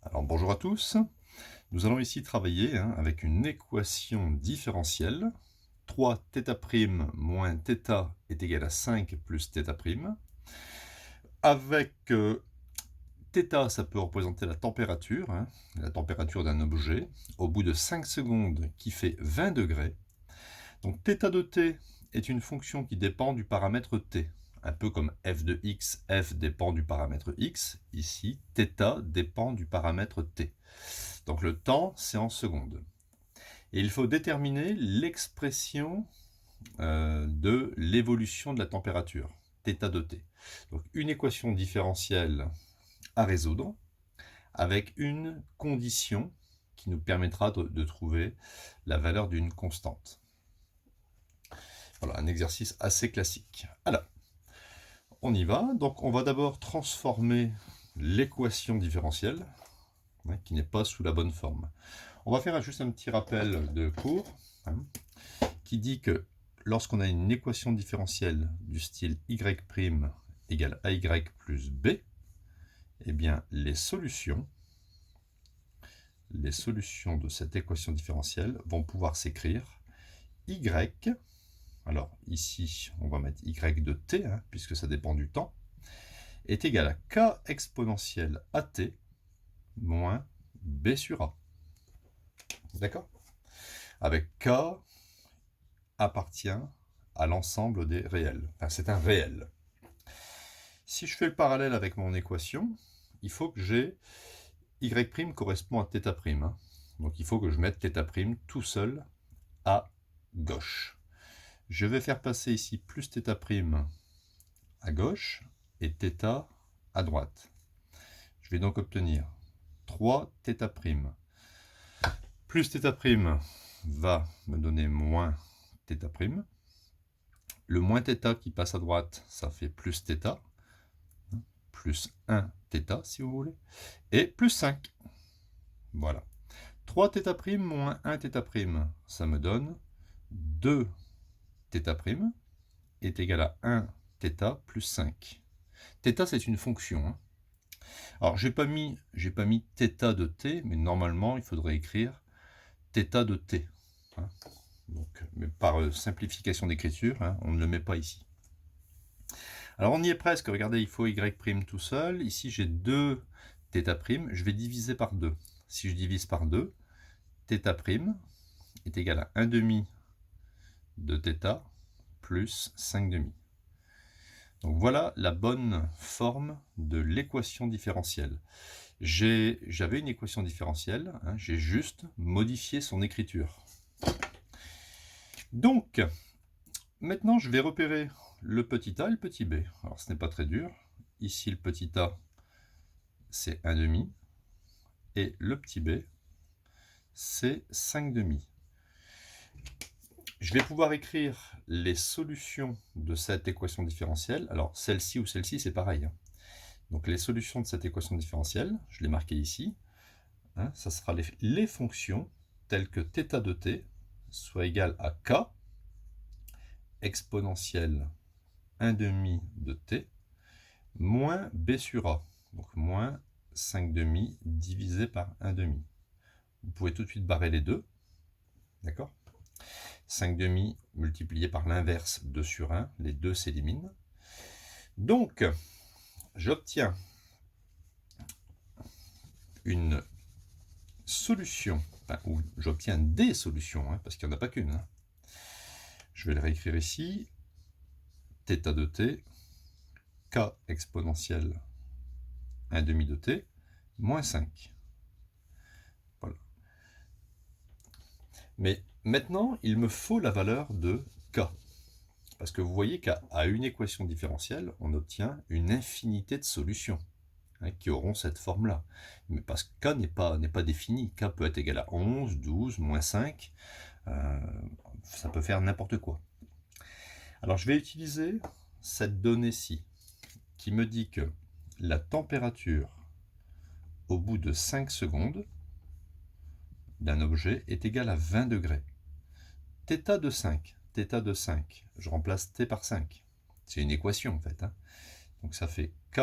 Alors bonjour à tous, nous allons ici travailler avec une équation différentielle. 3θ' moins θ est égal à 5 plus θ'. Avec θ, ça peut représenter la température d'un objet, au bout de 5 secondes qui fait 20 degrés. Donc θ de t est une fonction qui dépend du paramètre t. Un peu comme f de x, f dépend du paramètre x. Ici, θ dépend du paramètre t. Donc le temps, c'est en secondes. Et il faut déterminer l'expression de l'évolution de la température, θ de t. Donc une équation différentielle à résoudre avec une condition qui nous permettra de trouver la valeur d'une constante. Voilà, un exercice assez classique. Alors, on y va. Donc on va d'abord transformer l'équation différentielle, qui n'est pas sous la bonne forme. On va faire juste un petit rappel de cours, qui dit que lorsqu'on a une équation différentielle du style y' égale ay plus b, eh bien les solutions de cette équation différentielle vont pouvoir s'écrire y, alors ici on va mettre y de t, puisque ça dépend du temps, est égal à k exponentielle at moins b sur a. D'accord? Avec k appartient à l'ensemble des réels. Enfin, c'est un réel. Si je fais le parallèle avec mon équation, il faut que j'ai y' correspond à θ'. Donc il faut que je mette θ' tout seul à gauche. Je vais faire passer ici plus θ' à gauche et θ à droite. Je vais donc obtenir 3θ'. Plus θ' va me donner moins θ'. Le moins θ qui passe à droite, ça fait plus θ, plus 1 θ si vous voulez, et plus 5. Voilà. 3θ' moins 1 θ', ça me donne 2 θ' est égal à 1 θ plus 5. Θ, c'est une fonction. Alors, j'ai pas mis θ de t, mais normalement, il faudrait écrire θ de t. Donc, mais par simplification d'écriture, on ne le met pas ici. Alors, on y est presque. Regardez, il faut y' tout seul. Ici, j'ai 2 θ'. Je vais diviser par 2. Si je divise par 2, θ' est égal à 1 demi de θ plus 5 demi. Donc voilà la bonne forme de l'équation différentielle. J'avais une équation différentielle, j'ai juste modifié son écriture. Donc, maintenant je vais repérer le petit a et le petit b. Alors ce n'est pas très dur. Ici le petit a, c'est 1 demi, et le petit b, c'est 5 demi. Je vais pouvoir écrire les solutions de cette équation différentielle. Alors, celle-ci ou celle-ci, c'est pareil. Donc, les solutions de cette équation différentielle, je l'ai marqué ici, ça sera les fonctions telles que θ de t soit égal à k exponentielle 1 demi de t moins b sur a. Donc, moins 5 demi divisé par 1 demi. Vous pouvez tout de suite barrer les deux. D'accord ? 5 demi multiplié par l'inverse 2 sur 1, les deux s'éliminent. Donc, j'obtiens une solution, ou j'obtiens des solutions, parce qu'il n'y en a pas qu'une. Je vais le réécrire ici. θ de t, k exponentielle 1 demi de t, moins 5. Voilà. Mais maintenant, il me faut la valeur de k. Parce que vous voyez qu'à une équation différentielle, on obtient une infinité de solutions qui auront cette forme-là. Mais parce que k n'est pas défini. K peut être égal à 11, 12, moins 5. Ça peut faire n'importe quoi. Alors je vais utiliser cette donnée-ci qui me dit que la température au bout de 5 secondes d'un objet est égale à 20 degrés. θ de 5, je remplace t par 5. C'est une équation en fait. Donc ça fait k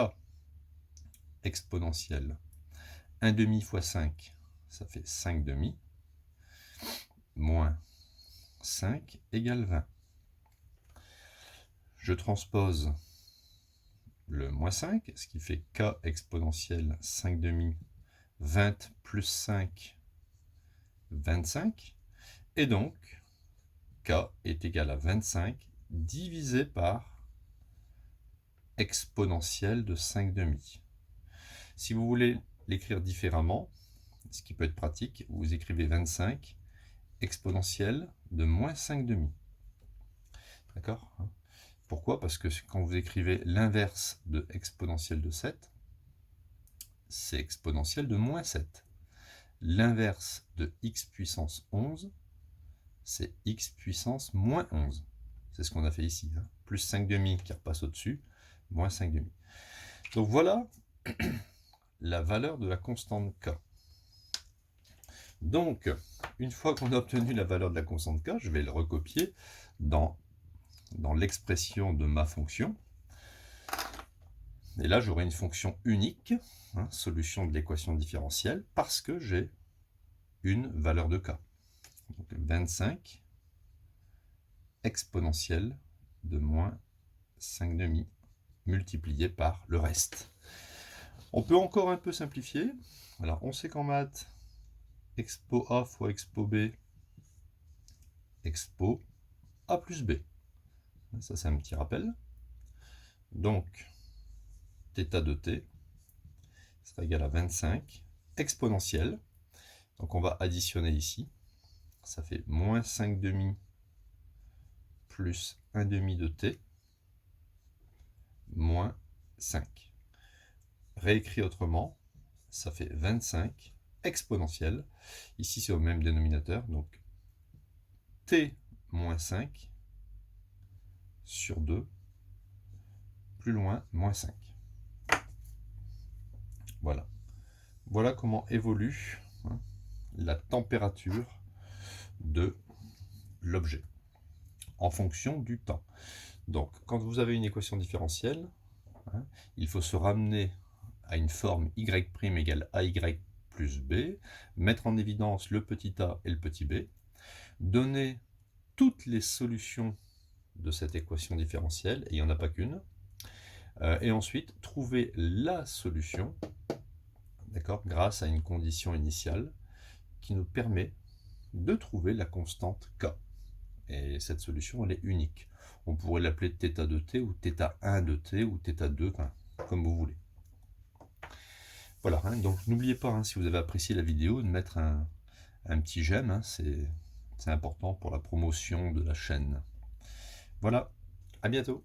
exponentielle 1 demi fois 5, ça fait 5 demi, moins 5 égale 20. Je transpose le moins 5, ce qui fait k exponentielle 5 demi, 20 plus 5, 25. Et donc, k est égal à 25 divisé par exponentielle de 5 demi. Si vous voulez l'écrire différemment, ce qui peut être pratique, vous écrivez 25 exponentielle de moins 5 demi. D'accord? Pourquoi? Parce que quand vous écrivez l'inverse de exponentielle de 7, c'est exponentielle de moins 7. L'inverse de x puissance 11, c'est x puissance moins 11. C'est ce qu'on a fait ici. Hein. Plus 5 demi qui repasse au-dessus, moins 5 demi. Donc voilà la valeur de la constante k. Donc, une fois qu'on a obtenu la valeur de la constante k, je vais le recopier dans l'expression de ma fonction. Et là, j'aurai une fonction unique, hein, solution de l'équation différentielle, parce que j'ai une valeur de k. Donc 25 exponentielle de moins 5 demi multiplié par le reste. On peut encore un peu simplifier. Alors, on sait qu'en maths, expo A fois expo B, expo A plus B. Ça, c'est un petit rappel. Donc, θ de t sera égal à 25 exponentielle. Donc, on va additionner ici. Ça fait moins 5 demi plus 1 demi de t moins 5. Réécrit autrement, ça fait 25 exponentielle. Ici, c'est au même dénominateur. Donc, t moins 5 sur 2, plus loin, moins 5. Voilà. Voilà comment évolue la température de l'objet en fonction du temps. Donc, quand vous avez une équation différentielle, il faut se ramener à une forme y' égale ay plus b, mettre en évidence le petit a et le petit b, donner toutes les solutions de cette équation différentielle, et il n'y en a pas qu'une, et ensuite trouver la solution, d'accord, grâce à une condition initiale qui nous permet de trouver la constante k. Et cette solution, elle est unique. On pourrait l'appeler θ de t, ou θ1 de t, ou θ2, enfin, comme vous voulez. Voilà, hein, donc n'oubliez pas, hein, si vous avez apprécié la vidéo, de mettre un petit j'aime, hein, c'est important pour la promotion de la chaîne. Voilà, à bientôt.